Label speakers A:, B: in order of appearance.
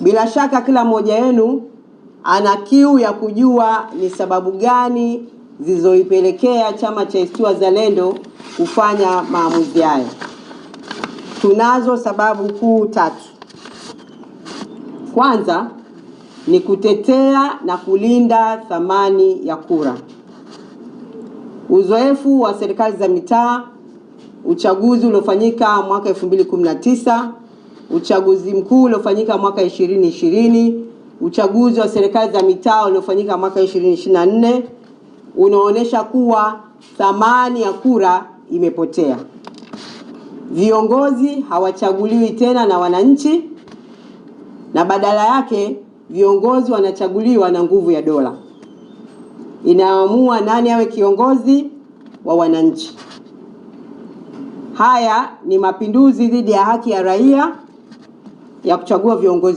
A: Bila shaka kila mmoja wenu ana kiu ya kujua ni sababu gani zilizoipelekea chama cha ACT Wazalendo kufanya maamuzi haya. Tunazo sababu kuu 3. Kwanza ni kutetea na kulinda thamani ya kura. Uzoefu wa serikali za mitaa, uchaguzi uliofanyika mwaka 2019, uchaguzi mkuu uliofanyika mwaka 2020, uchaguzi wa serikali za mitaa uliofanyika mwaka 2024 unaonesha kuwa thamani ya kura imepotea. Viongozi hawachaguliwi tena na wananchi, na badala yake viongozi wanachaguliwa na nguvu ya dola inaamua nani awe kiongozi wa wananchi. Haya ni mapinduzi dhidi ya haki ya raia ya kuchagua viongozi.